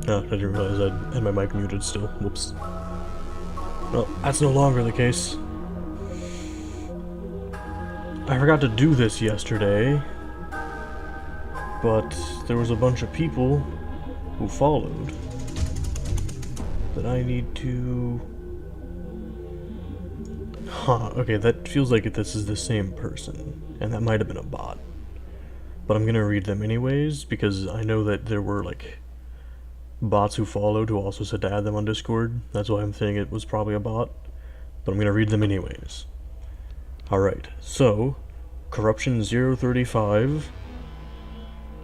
No, I didn't realize I had my mic muted still. Whoops. Well, that's no longer the case. I forgot to do this yesterday, but there was a bunch of people who followed that I need to... Huh, okay, that feels like this is the same person, and that might have been a bot. But I'm gonna read them anyways, because I know that there were, like, bots who followed who also said to add them on Discord. That's why I'm thinking it was probably a bot. But I'm gonna read them anyways. Alright, so, Corruption 035,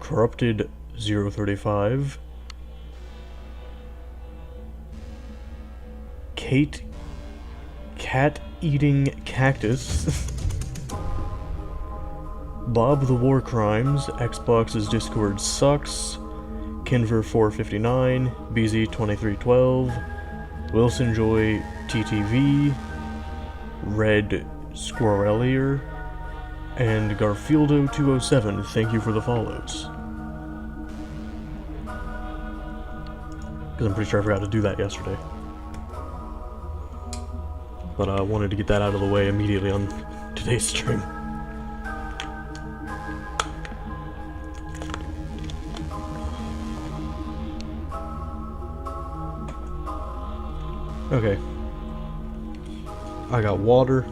Corrupted 035, Cat Eating Cactus, Bob the War Crimes, Xbox's Discord Sucks, Kinver459, BZ2312, Wilson Joy TTV, Red Squirrelier, and Garfieldo207. Thank you for the follows. Because I'm pretty sure I forgot to do that yesterday. But I wanted to get that out of the way immediately on today's stream. Okay. I got water.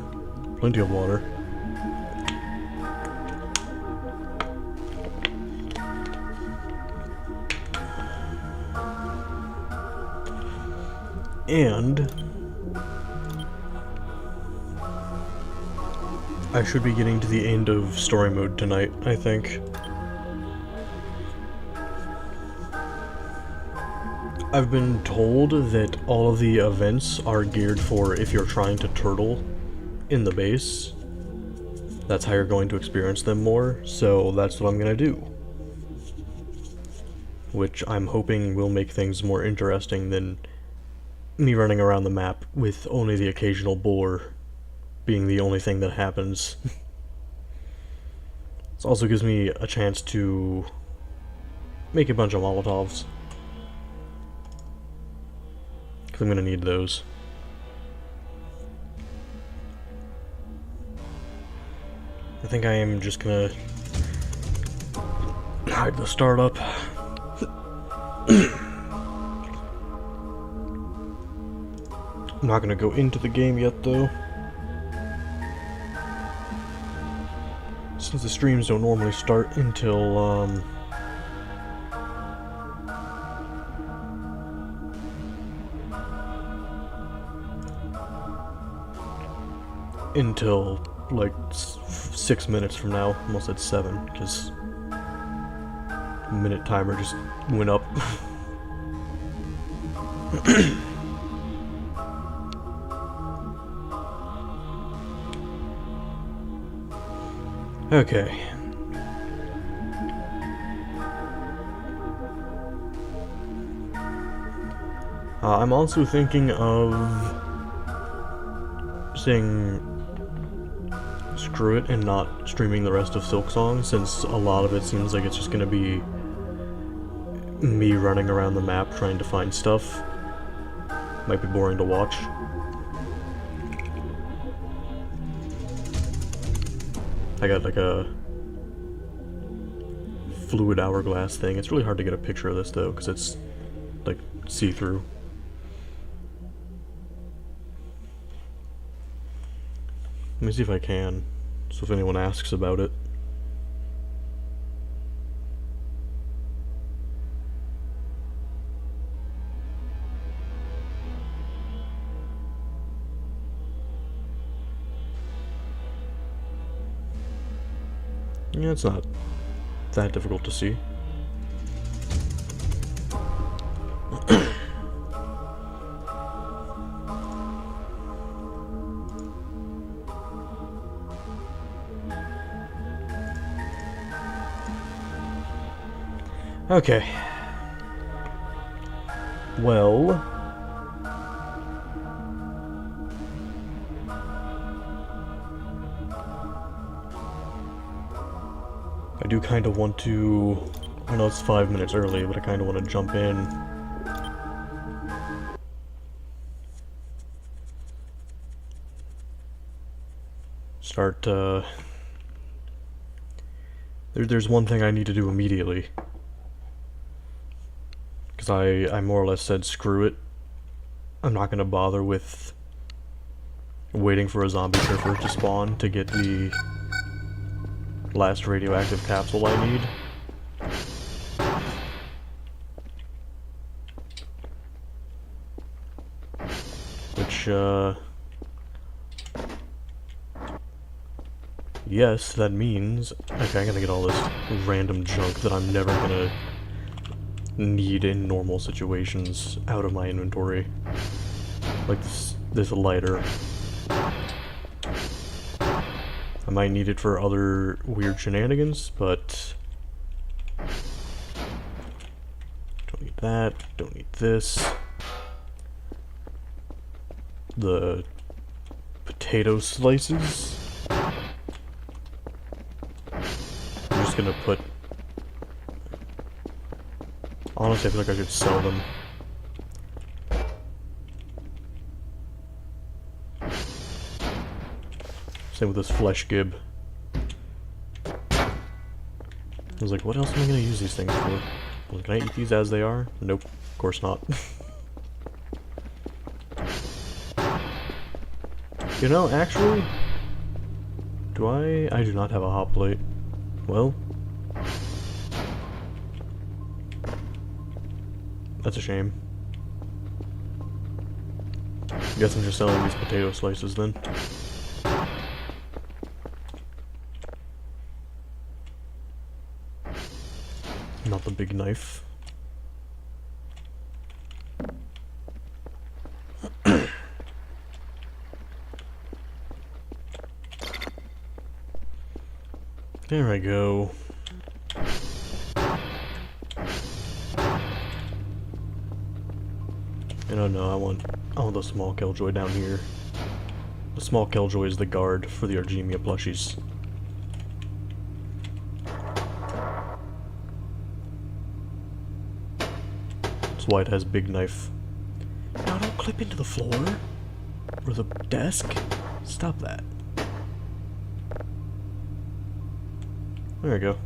Plenty of water. And I should be getting to the end of story mode tonight, I think. I've been told that all of the events are geared for if you're trying to turtle in the base. That's how you're going to experience them more, so that's what I'm gonna do. Which I'm hoping will make things more interesting than me running around the map with only the occasional boar being the only thing that happens. This also gives me a chance to make a bunch of Molotovs. Because I'm gonna need those. I think I am just gonna hide the startup. I'm not gonna go into the game yet though, since the streams don't normally start until like 6 minutes from now. Almost at 7, because minute timer just went up. Okay. I'm also thinking of saying screw it and not streaming the rest of Silksong, since a lot of it seems like it's just gonna be me running around the map trying to find stuff. Might be boring to watch. I got like a fluid hourglass thing. It's really hard to get a picture of this though, because it's like see-through. Let me see if I can, so if anyone asks about it. Yeah, it's not that difficult to see. Okay. Well... I do kind of want to... I know it's 5 minutes early, but I kind of want to jump in start, there's one thing I need to do immediately. Because I more or less said, screw it. I'm not gonna bother with waiting for a zombie surfer to spawn to get the last radioactive capsule I need. Which, yes, that means... Okay, I gotta get all this random junk that I'm never gonna need in normal situations out of my inventory. Like this lighter. I might need it for other weird shenanigans, but... Don't need that, don't need this. The potato slices. I'm just gonna put... Honestly, I feel like I should sell them. Same with this flesh gib. I was like, what else am I gonna use these things for? Well, can I eat these as they are? Nope, of course not. You know, actually... I do not have a hot plate. Well... That's a shame. Guess I'm just selling these potato slices then. Not the big knife. There I go. And oh no, I want the small Killjoy down here. The small Killjoy is the guard for the Argemia plushies. That's why it has big knife. Now don't clip into the floor or the desk. Stop that. There we go.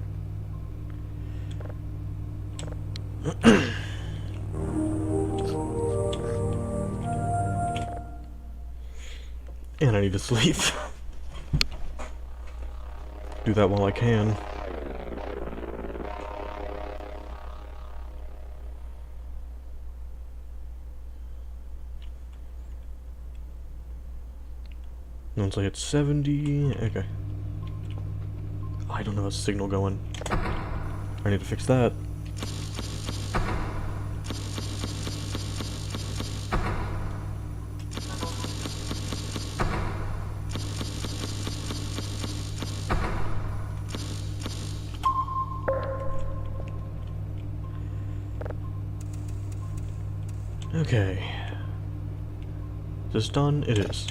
And I need to sleep. Do that while I can. Once I hit 70, okay. I don't have a signal going. I need to fix that. Okay. Is this done? It is.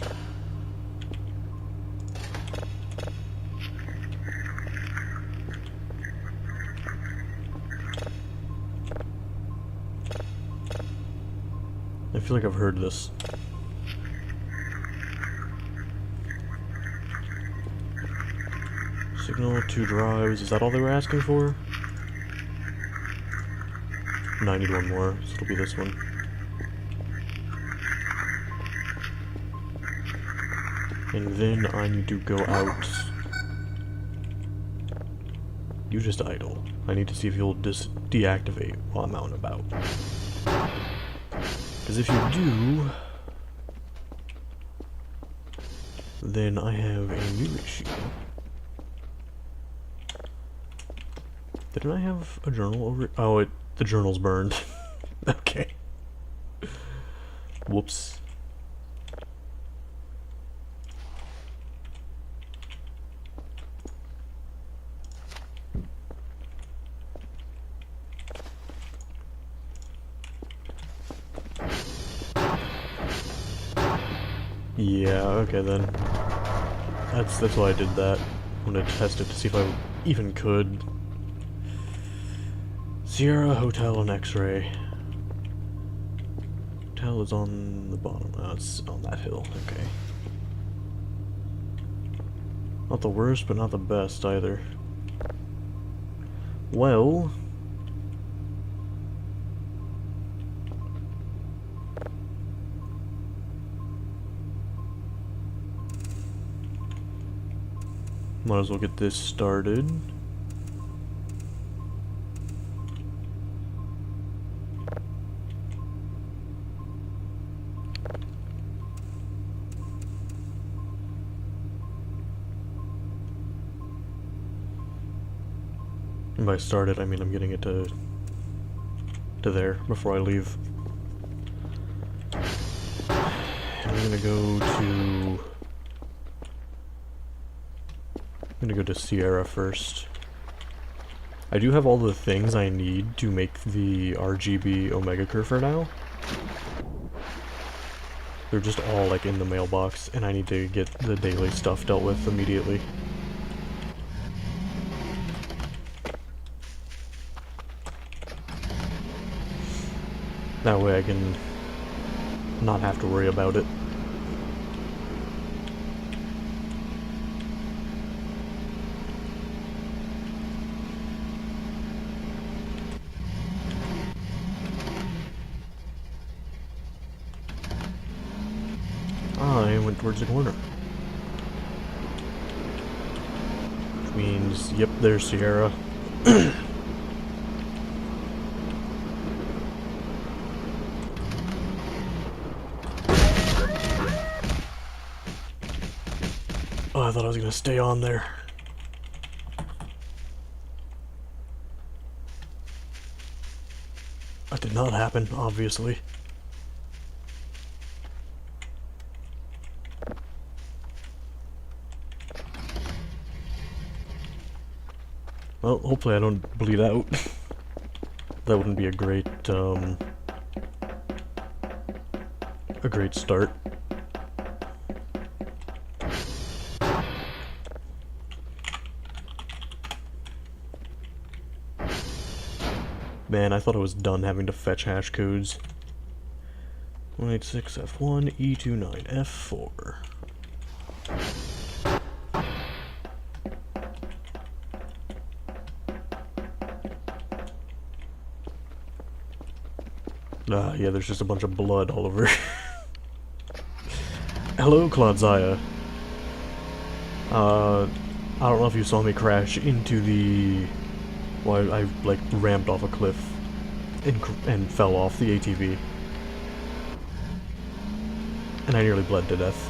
I feel like I've heard this. Signal, 2 drives. Is that all they were asking for? No, I need one more, so it'll be this one. And then I need to go out. You just idle. I need to see if you'll deactivate while I'm out and about. Because if you do, then I have a new issue. Didn't I have a journal over it? Oh, the journal's burned. Okay. Whoops. Yeah, okay then. That's why I did that. I'm gonna test it to see if I even could. Sierra Hotel and X-ray. Hotel is on the bottom. Oh, it's on that hill. Okay. Not the worst, but not the best either. Well... might as well get this started. And by started, I mean I'm getting it to there before I leave. I'm gonna go to Sierra first. I do have all the things I need to make the RGB Omega Curve now. They're just all like in the mailbox, and I need to get the daily stuff dealt with immediately. That way I can not have to worry about it. I went towards the corner. Which means, yep, there's Sierra. Oh, I thought I was gonna stay on there. That did not happen, obviously. Well, hopefully I don't bleed out. That wouldn't be a great start. Man, I thought I was done having to fetch hash codes. 186F1 E29F4. Yeah, there's just a bunch of blood all over. Hello, Claudia. I don't know if you saw me crash into the... Well, I like ramped off a cliff and fell off the ATV. And I nearly bled to death.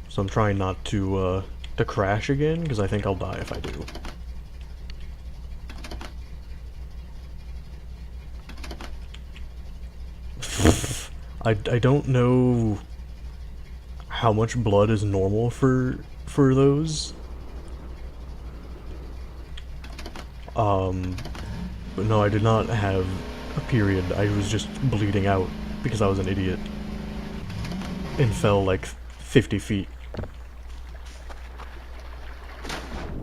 So I'm trying not to crash again, because I think I'll die if I do. I don't know how much blood is normal for those. But no, I did not have a period. I was just bleeding out because I was an idiot and fell like 50 feet.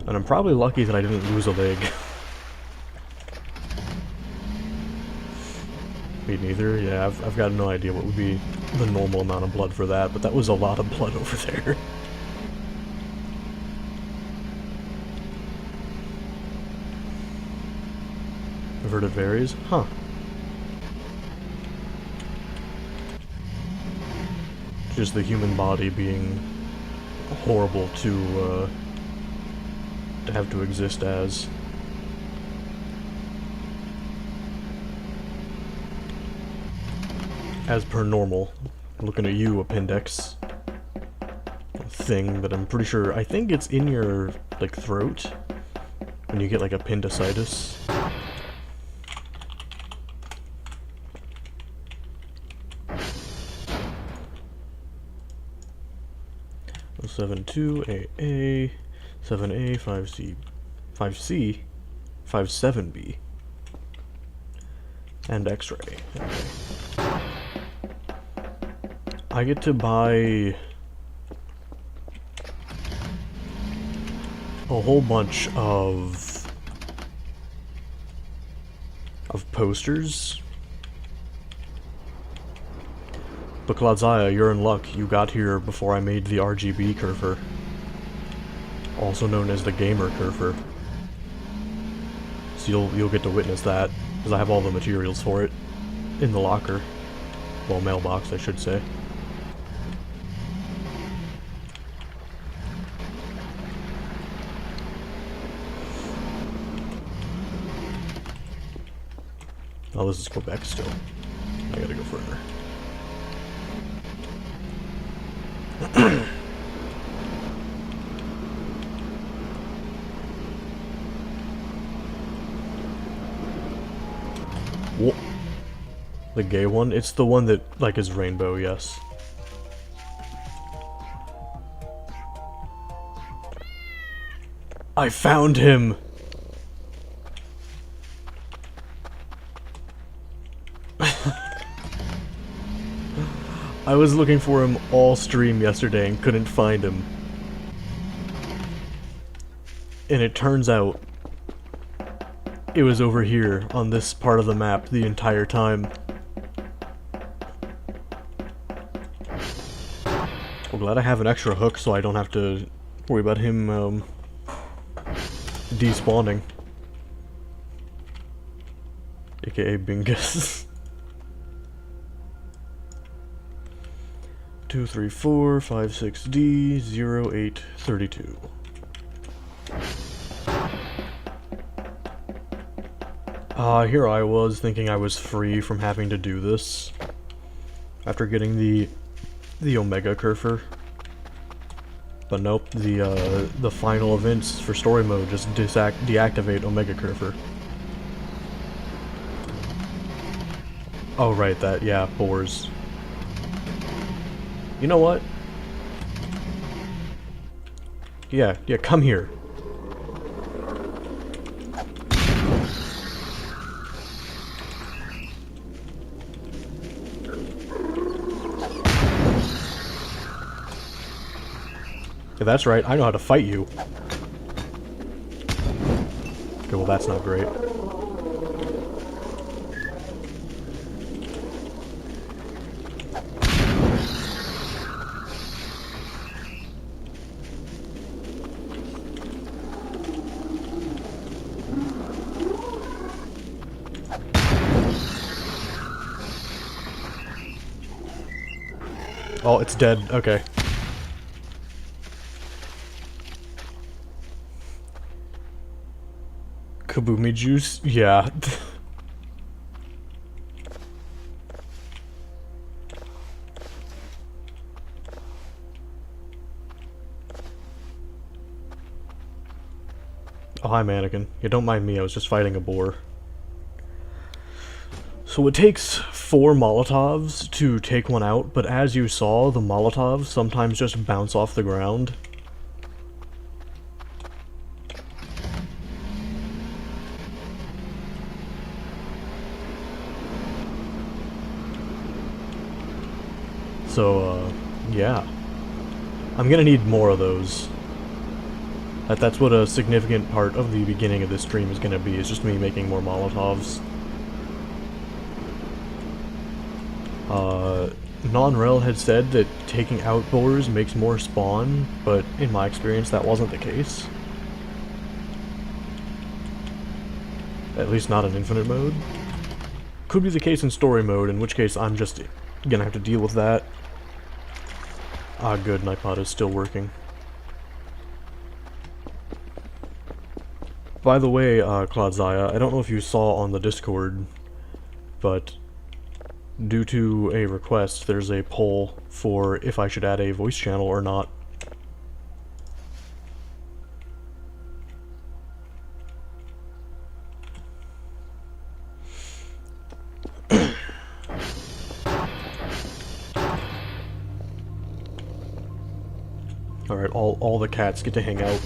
And I'm probably lucky that I didn't lose a leg. Me neither. Yeah, I've got no idea what would be the normal amount of blood for that, but that was a lot of blood over there. I've heard it varies. Huh. Just the human body being horrible to have to exist as. As per normal. Looking at you, appendix. Thing that I'm pretty sure, I think it's in your, like, throat. When you get, like, appendicitis. 72AA, 7A, 5C, 5C, 57B, and X-ray. Okay. I get to buy a whole bunch of posters. But Claudia, you're in luck. You got here before I made the RGB Kerfer. Also known as the Gamer Kerfer. So you'll get to witness that, because I have all the materials for it in the locker. Well, mailbox, I should say. Oh, this is Quebec still. I gotta go further. Whoa. The gay one? It's the one that, like, is rainbow, yes. I found him! I was looking for him all stream yesterday and couldn't find him. And it turns out it was over here on this part of the map the entire time. I'm glad I have an extra hook so I don't have to worry about him despawning. AKA Bingus. 23456D 0832. Here I was thinking I was free from having to do this after getting the Omega Kerfer. But nope, the final events for story mode just deactivate Omega Kerfer. Oh right, that, yeah, boars. You know what? Yeah, come here. Yeah, that's right, I know how to fight you. Okay, well that's not great. Oh, it's dead. Okay. Kaboomy juice? Yeah. Oh, hi, mannequin. Yeah, don't mind me, I was just fighting a boar. So it takes 4 Molotovs to take one out, but as you saw, the Molotovs sometimes just bounce off the ground. So, yeah. I'm gonna need more of those. That's what a significant part of the beginning of this stream is gonna be, is just me making more Molotovs. Non-Rel had said that taking out boars makes more spawn, but in my experience that wasn't the case. At least not in infinite mode. Could be the case in story mode, in which case I'm just gonna have to deal with that. Ah, good, Nightbot is still working. By the way, Claudia, I don't know if you saw on the Discord, but due to a request, there's a poll for if I should add a voice channel or not. Alright, all the cats get to hang out.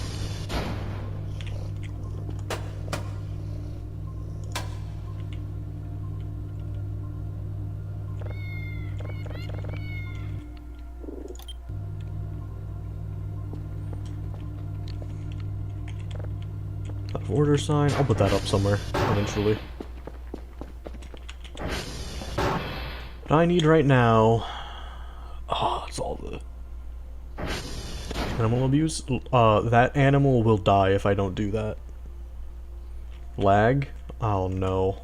Order sign. I'll put that up somewhere eventually. What I need right now... Oh, it's all the... Animal abuse? That animal will die if I don't do that. Lag? Oh no.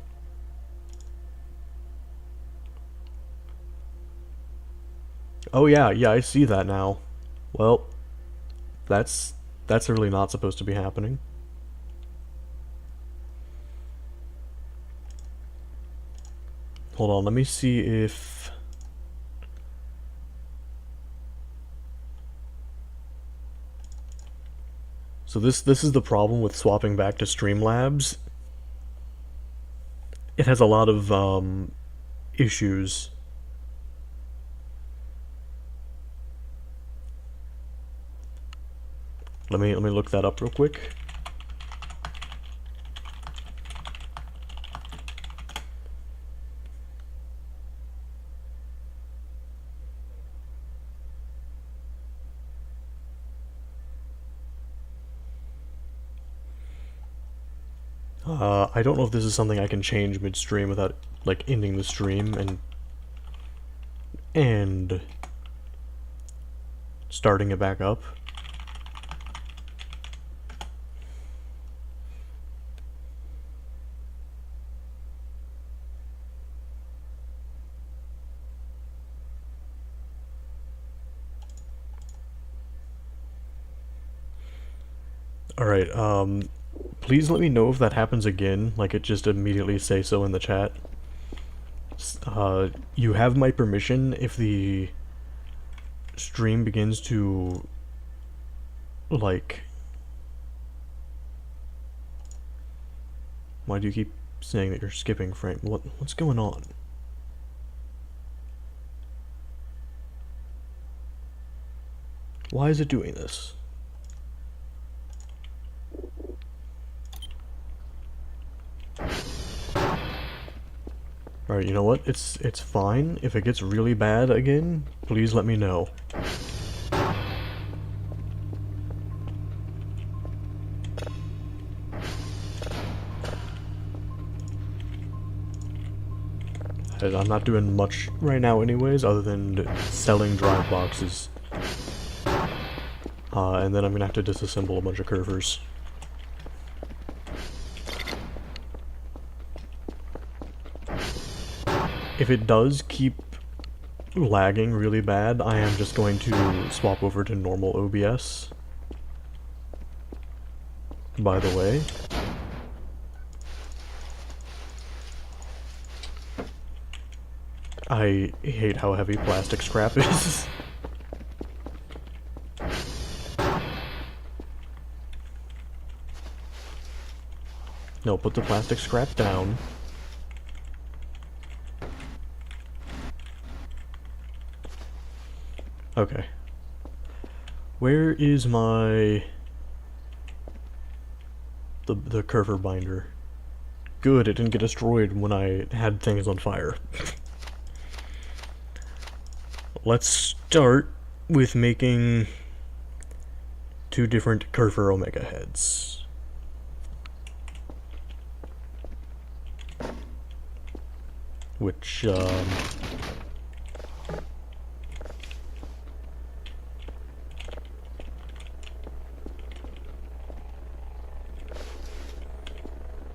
Oh yeah, I see that now. Well, that's really not supposed to be happening. Hold on, let me see if... So this is the problem with swapping back to Streamlabs. It has a lot of issues. Let me look that up real quick. I don't know if this is something I can change midstream without, like, ending the stream and starting it back up. Alright, please let me know if that happens again, like it just immediately say so in the chat. You have my permission if the stream begins to, like... Why do you keep saying that you're skipping frame? What's going on? Why is it doing this? Alright, you know what? It's fine. If it gets really bad again, please let me know. I'm not doing much right now anyways, other than selling drive boxes. And then I'm gonna have to disassemble a bunch of curvers. If it does keep lagging really bad, I am just going to swap over to normal OBS. By the way. I hate how heavy plastic scrap is. No, put the plastic scrap down. Okay. Where is my... the curver binder? Good, it didn't get destroyed when I had things on fire. Let's start with making 2 different curver omega heads. Which,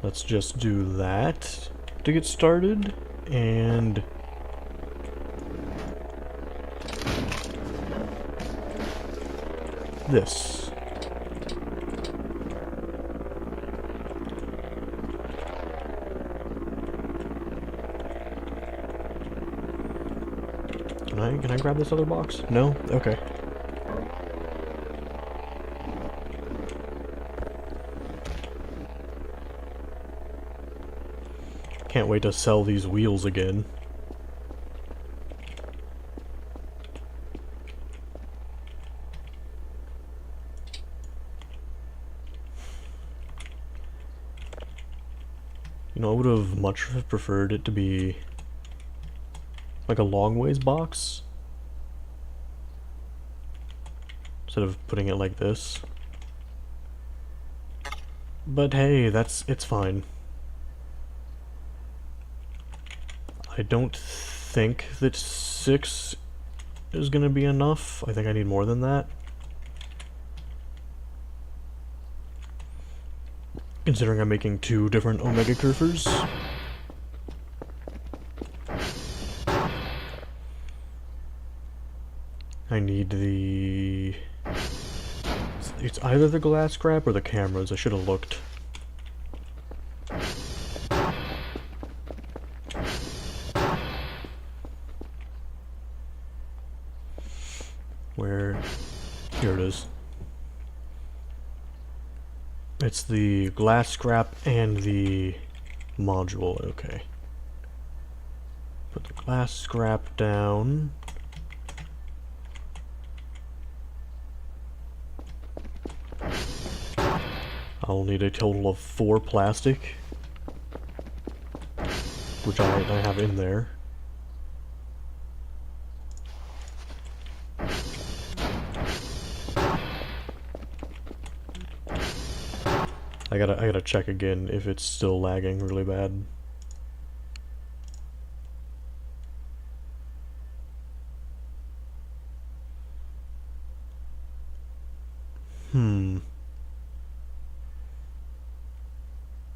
let's just do that to get started, and this. Can I grab this other box? No? Okay. Can't wait to sell these wheels again. You know, I would have much preferred it to be like a long ways box instead of putting it like this. But hey, it's fine. I don't think that 6 is gonna be enough. I think I need more than that. Considering I'm making 2 different Omega Kerfers. I need the... It's either the glass scrap or the cameras. I should have looked. Where... Here it is. It's the glass scrap and the module. Okay. Put the glass scrap down. I'll need a total of 4 plastic, which I have in there. I gotta check again if it's still lagging really bad.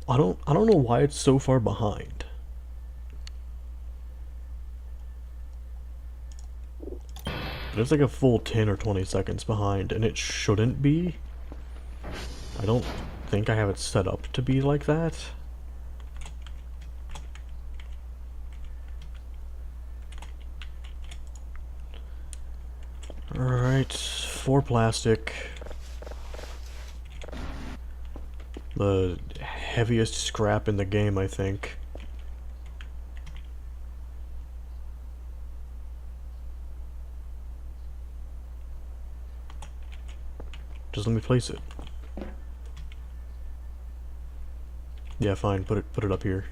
I don't know why it's so far behind. But it's like a full 10 or 20 seconds behind, and it shouldn't be. I don't think I have it set up to be like that. Alright, 4 plastic. The heaviest scrap in the game, I think. Just let me place it. Yeah, fine, put it up here.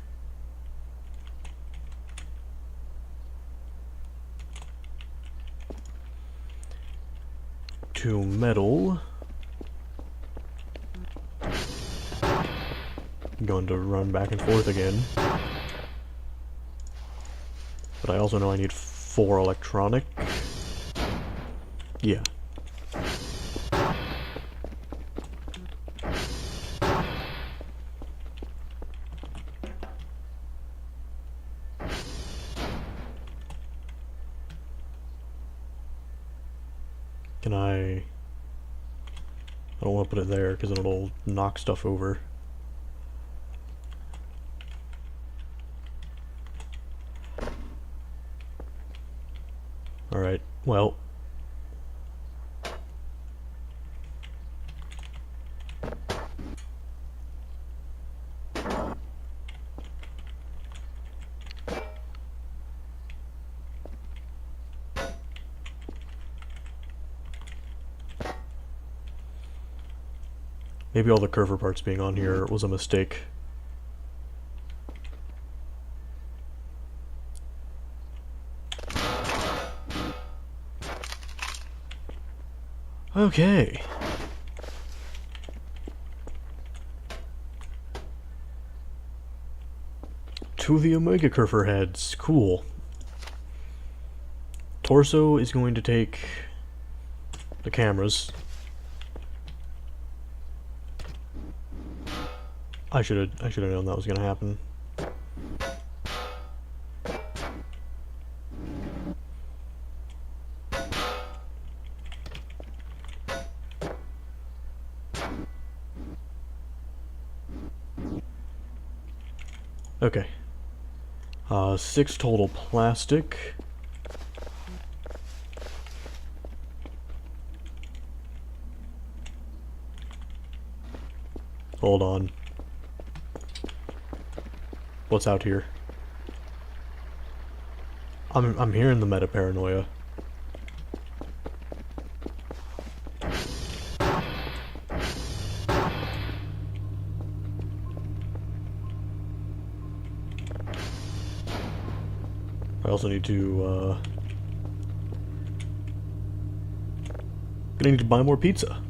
To metal. I'm going to run back and forth again. But I also know I need 4 electronic. Yeah. Can I don't want to put it there because it'll knock stuff over. Alright, well. Maybe all the curver parts being on here was a mistake. Okay. To the Omega Kerfer heads. Cool. Torso is going to take the cameras. I should have known that was gonna happen. Okay. 6 total plastic. Hold on. What's out here? I'm hearing the meta paranoia. I also need to gonna need to buy more pizza.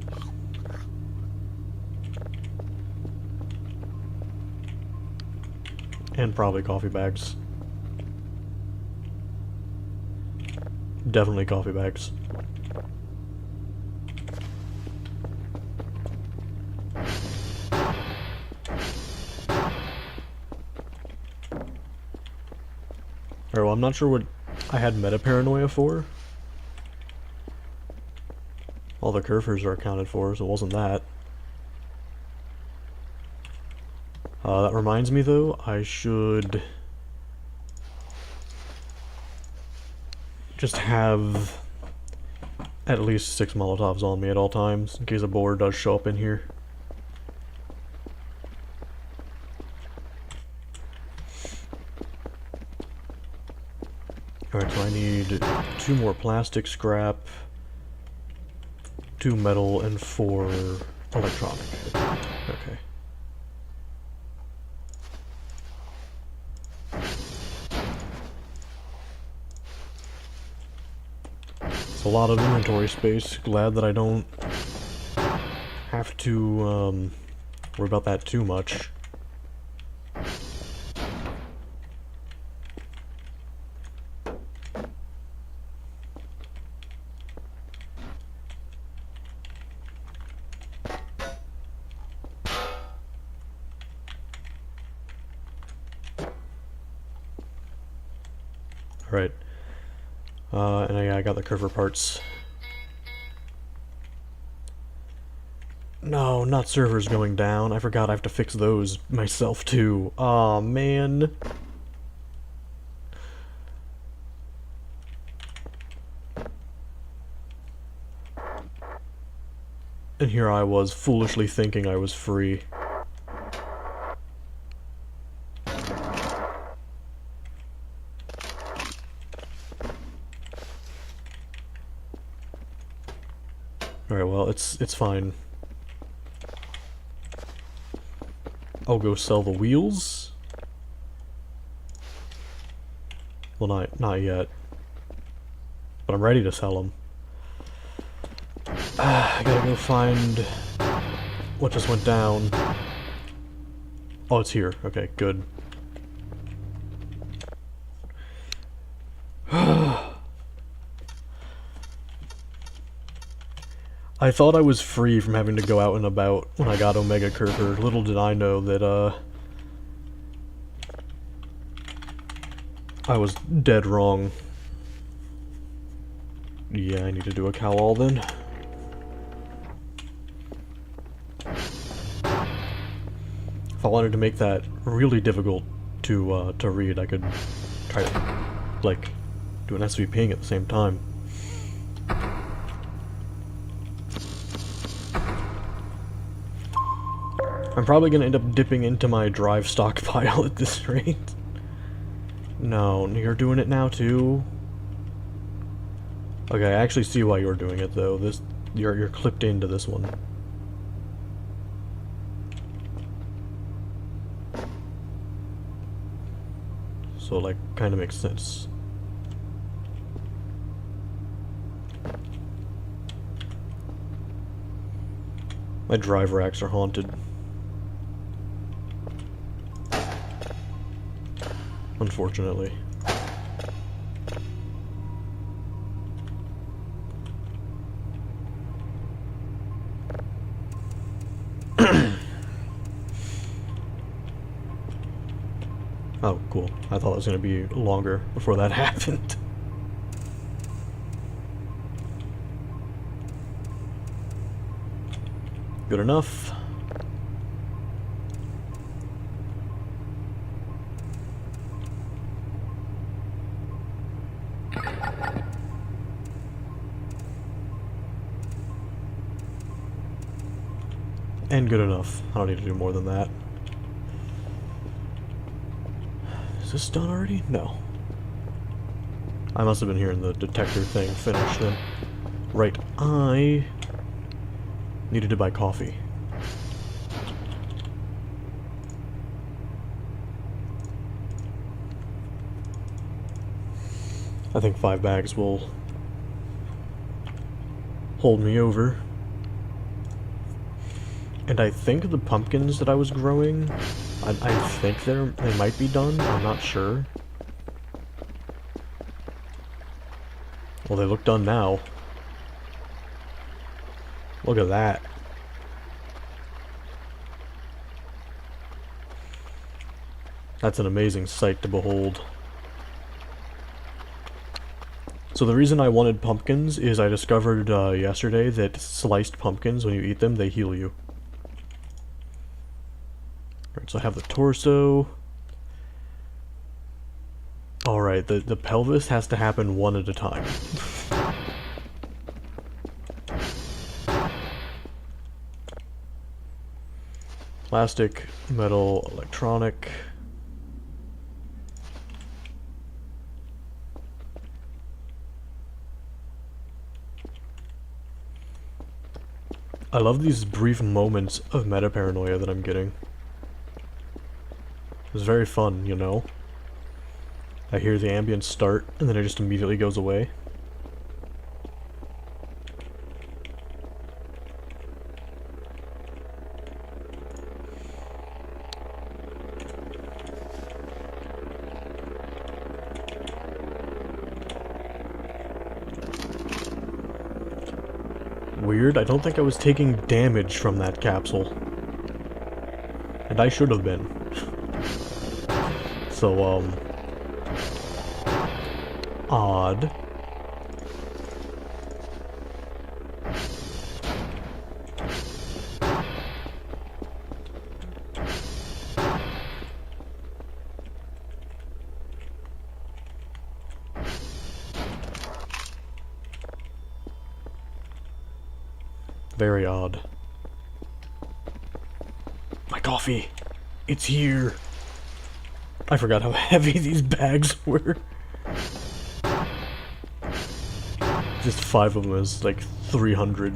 And probably coffee bags. definitely coffee bags. Alright, well, I'm not sure what I had meta-paranoia for. All the Kerfers are accounted for, so it wasn't that. That reminds me, though, I should just have at least 6 Molotovs on me at all times, in case a boar does show up in here. Alright, so I need 2 more plastic scrap, 2 metal, and 4 electronic. Okay. It's a lot of inventory space. Glad that I don't have to worry about that too much. Alright. And I got the Kerfer parts. No, not servers going down. I forgot I have to fix those myself too. Aw, man. And here I was, foolishly thinking I was free. Alright, well, it's fine. I'll go sell the wheels. Well, not yet. But I'm ready to sell them. I gotta go find what just went down. Oh, it's here. Okay, good. I thought I was free from having to go out and about when I got Omega Kerfer. Little did I know that, I was dead wrong. Yeah, I need to do a cowl then. If I wanted to make that really difficult to read, I could try to, like, do an SVPing at the same time. I'm probably gonna end up dipping into my drive stockpile at this rate. No, you're doing it now too? Okay, I actually see why you're doing it though. You're clipped into this one. So, like, kinda makes sense. My drive racks are haunted. Unfortunately. Oh, cool. I thought it was going to be longer before that happened. Good enough. And good enough. I don't need to do more than that. Is this done already? No. I must have been hearing the detector thing finish then. Right, I needed to buy coffee. I think 5 bags will hold me over. And I think the pumpkins that I was growing, I think they might be done. I'm not sure. Well, they look done now. Look at that. That's an amazing sight to behold. So the reason I wanted pumpkins is I discovered yesterday that sliced pumpkins, when you eat them, they heal you. Alright, so I have the torso. Alright, the pelvis has to happen one at a time. Plastic, metal, electronic. I love these brief moments of meta-paranoia that I'm getting. It's very fun, you know? I hear the ambience start, and then it just immediately goes away. Weird, I don't think I was taking damage from that capsule. And I should have been. So, odd. Very odd. My coffee! It's here! I forgot how heavy these bags were. Just 5 of them is like 300.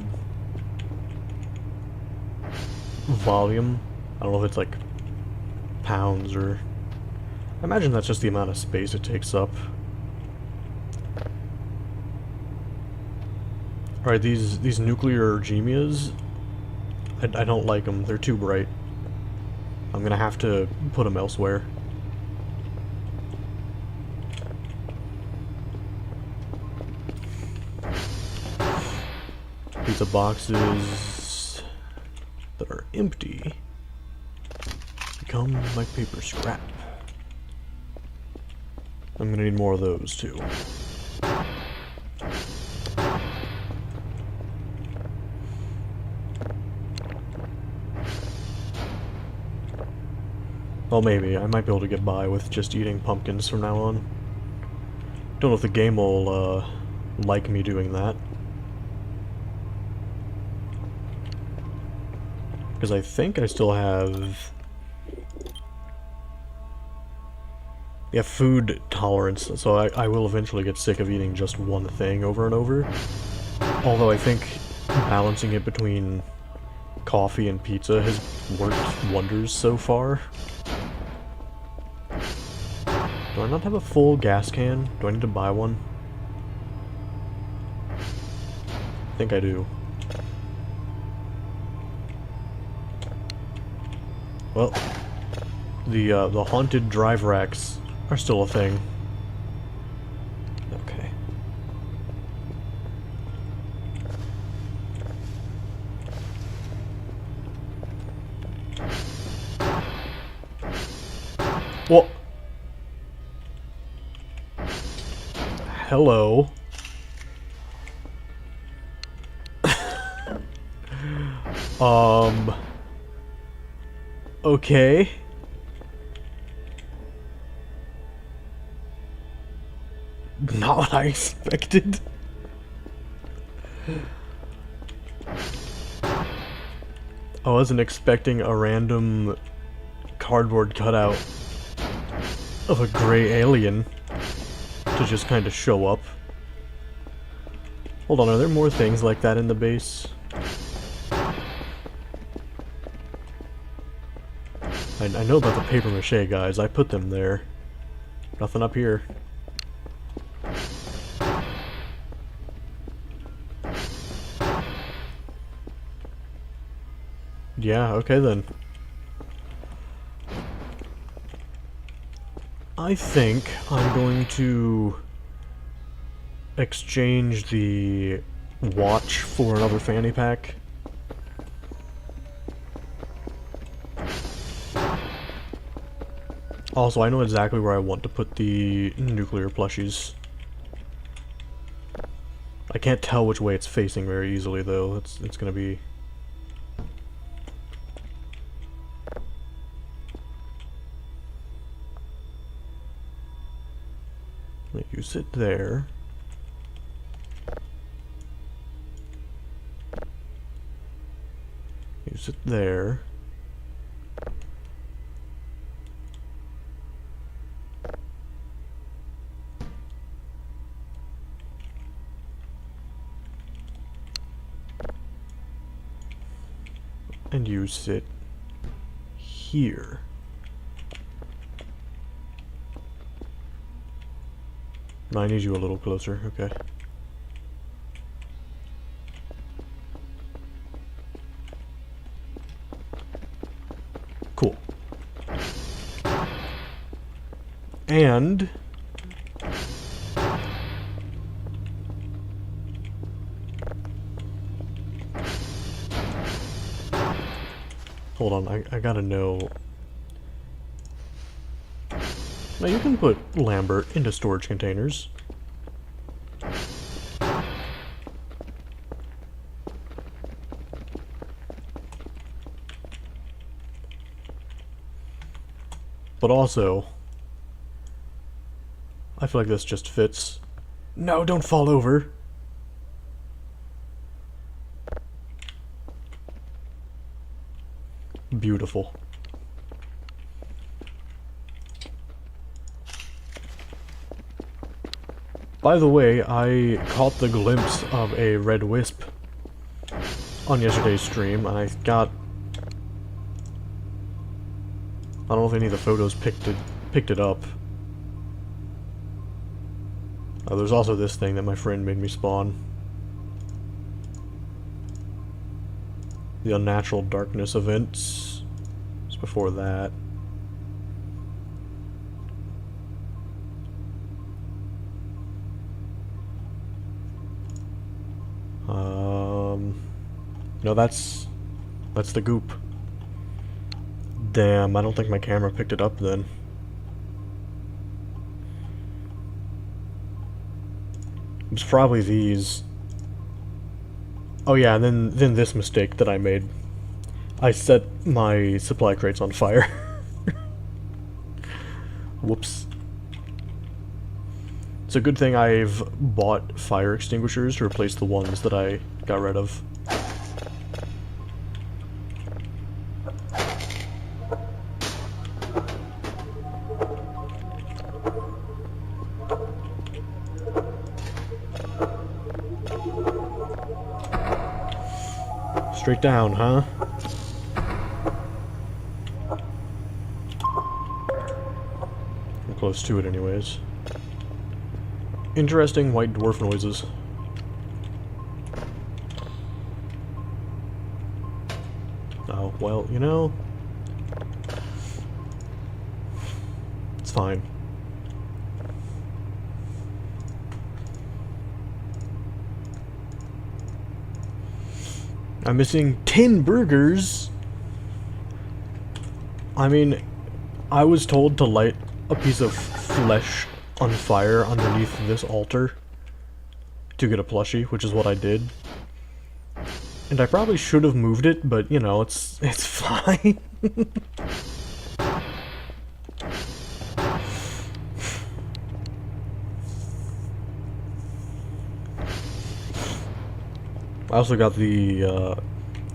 Volume? I don't know if it's like pounds or... I imagine that's just the amount of space it takes up. Alright, these nuclear gemias, I don't like them. They're too bright. I'm gonna have to put them elsewhere. Pizza boxes that are empty become like paper scrap. I'm gonna need more of those too. Well, maybe. I might be able to get by with just eating pumpkins from now on. Don't know if the game will, like me doing that. Because I think I still have... Yeah, food tolerance, so I will eventually get sick of eating just one thing over and over. Although I think balancing it between coffee and pizza has worked wonders so far. Do I not have a full gas can? Do I need to buy one? I think I do. Well, the haunted drive racks are still a thing. Okay. Well, hello. Okay. Not what I expected. I wasn't expecting a random cardboard cutout of a gray alien to just kind of show up. Hold on, are there more things like that in the base? I know about the paper mache guys, I put them there. Nothing up here. Yeah, okay then. I think I'm going to exchange the watch for another fanny pack. Also, I know exactly where I want to put the nuclear plushies. I can't tell which way it's facing very easily, though. It's gonna be... You sit there. You sit there. And you sit here. No, I need you a little closer, okay. Cool. And... hold on, I gotta know... now you can put Lambert into storage containers. But also, I feel like this just fits. No, don't fall over! Beautiful. By the way, I caught the glimpse of a red wisp on yesterday's stream, and I got... I don't know if any of the photos picked it up. There's also this thing that my friend made me spawn. The Unnatural Darkness events. It's before that. No, that's the goop. Damn, I don't think my camera picked it up then. It's probably these. Oh yeah, and then this mistake that I made. I set my supply crates on fire. Whoops. It's a good thing I've bought fire extinguishers to replace the ones that I got rid of. Straight down, huh? I'm close to it anyways. Interesting white dwarf noises. Oh, well, you know... it's fine. I'm missing 10 burgers! I mean, I was told to light a piece of flesh on fire underneath this altar to get a plushie, which is what I did. And I probably should have moved it, but you know, it's fine. I also got the,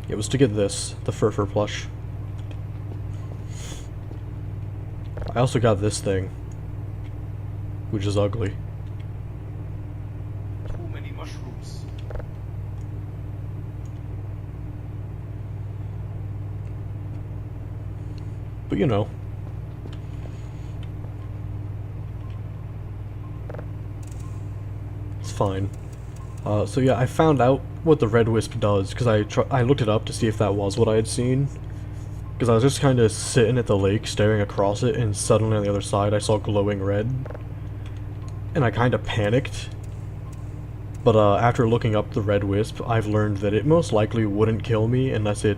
it was to get this, the Fur plush. I also got this thing, which is ugly. Too many mushrooms. But you know. It's fine. So yeah, I found out what the red wisp does, because I looked it up to see if that was what I had seen. Because I was just kind of sitting at the lake, staring across it, and suddenly on the other side I saw glowing red. And I kind of panicked. But after looking up the red wisp, I've learned that it most likely wouldn't kill me unless it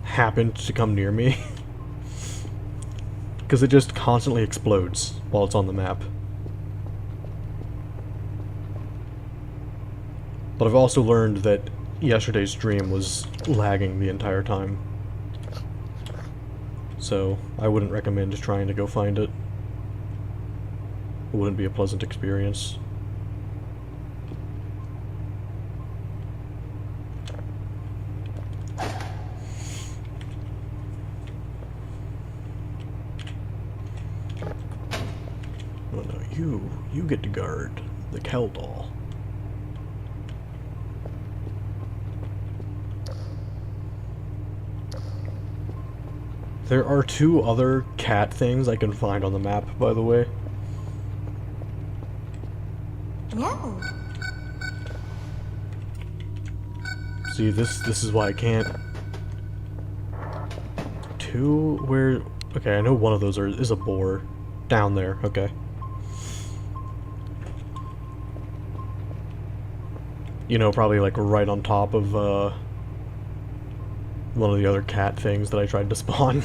happened to come near me. Because it just constantly explodes while it's on the map. But I've also learned that yesterday's stream was lagging the entire time. So I wouldn't recommend just trying to go find it. It wouldn't be a pleasant experience. Oh no, you get to guard the Keldol. There are 2 other cat things I can find on the map, by the way. No. See, this is why I can't. 2 where? Okay, I know one of those is a boar. Down there, okay. You know, probably like right on top of one of the other cat things that I tried to spawn.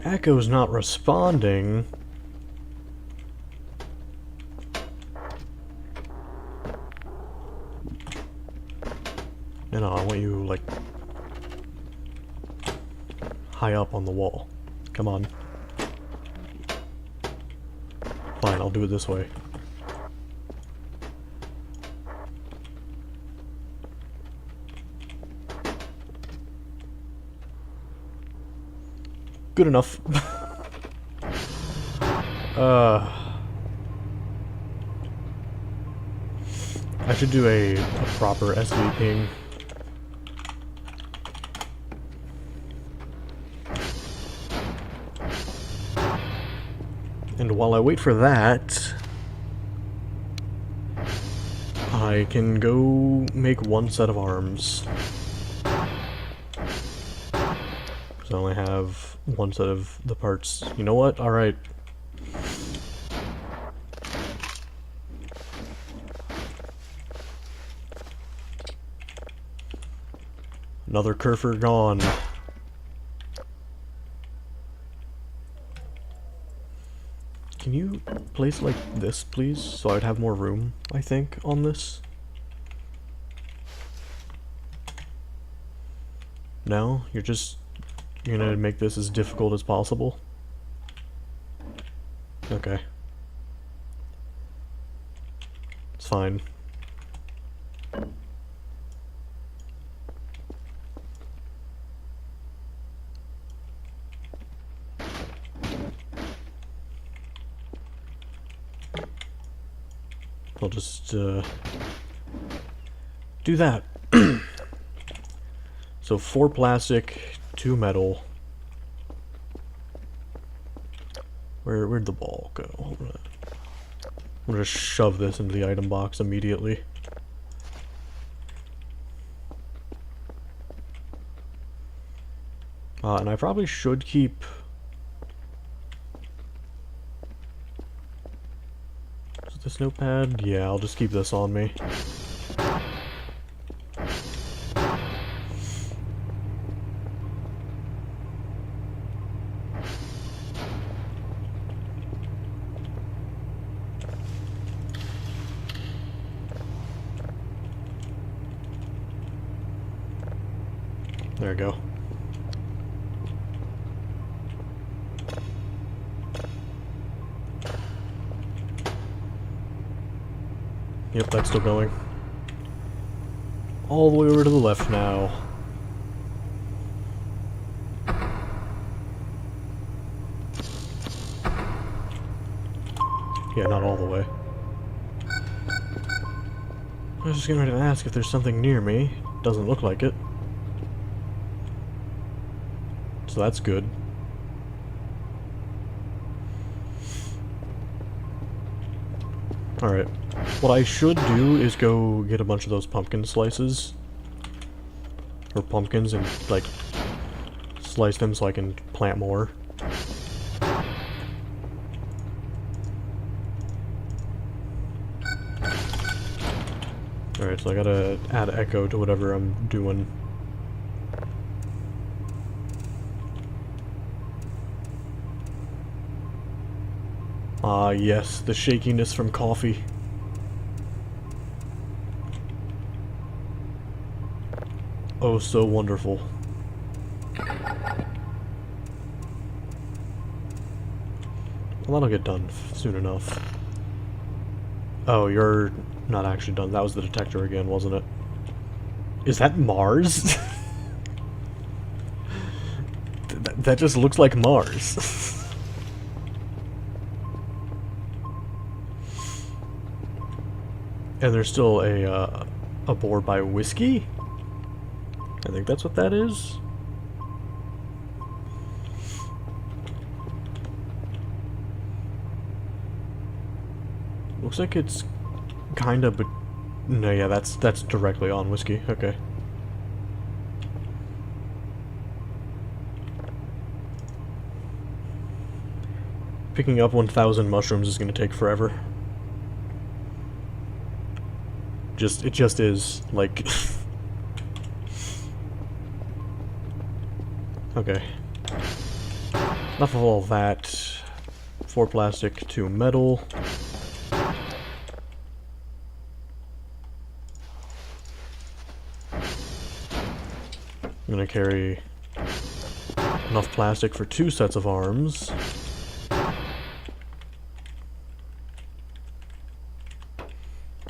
Echo's not responding. No, I want you, like, high up on the wall. Come on. Fine, I'll do it this way. Good enough. I should do a proper SV ping. And while I wait for that, I can go make 1 set of arms. So I only have 1 set of the parts. You know what? Alright. Another Kerfur gone. Can you place like this, please? So I'd have more room, I think, on this. No? You're gonna make this as difficult as possible? Okay. It's fine. I'll just do that. So 4 plastic, 2 metal. Where'd the ball go? I'm gonna shove this into the item box immediately. And I probably should keep... Is this notepad? Yeah, I'll just keep this on me. There we go. Yep, that's still going. All the way over to the left now. Yeah, not all the way. I was just getting ready to ask if there's something near me. Doesn't look like it. So that's good. Alright. What I should do is go get a bunch of those pumpkin slices. or pumpkins and like slice them so I can plant more. Alright, so I gotta add echo to whatever I'm doing. Ah, yes, the shakiness from coffee. Oh, so wonderful. Well, that'll get done soon enough. Oh, you're not actually done. That was the detector again, wasn't it? Is that Mars? That just looks like Mars. And there's still a board by Whiskey? I think that's what that is. Looks like it's kinda, but no, yeah, that's directly on Whiskey. Okay. Picking up 1,000 mushrooms is gonna take forever. It just is, like... Okay. Enough of all that. 4 plastic, 2 metal. I'm gonna carry enough plastic for 2 sets of arms.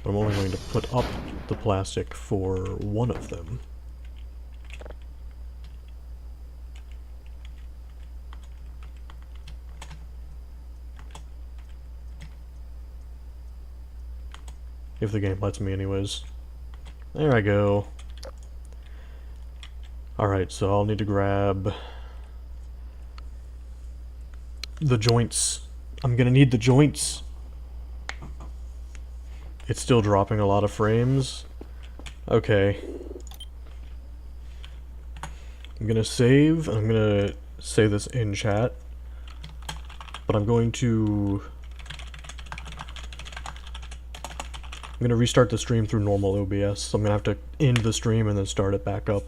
But I'm only going to put up the plastic for 1 of them. If the game lets me anyways. There I go. Alright, so I'll need to grab the joints. I'm gonna need the joints. It's still dropping a lot of frames. Okay. I'm gonna save, and I'm gonna say this in chat. But I'm going to... I'm gonna restart the stream through normal OBS, so I'm gonna have to end the stream and then start it back up.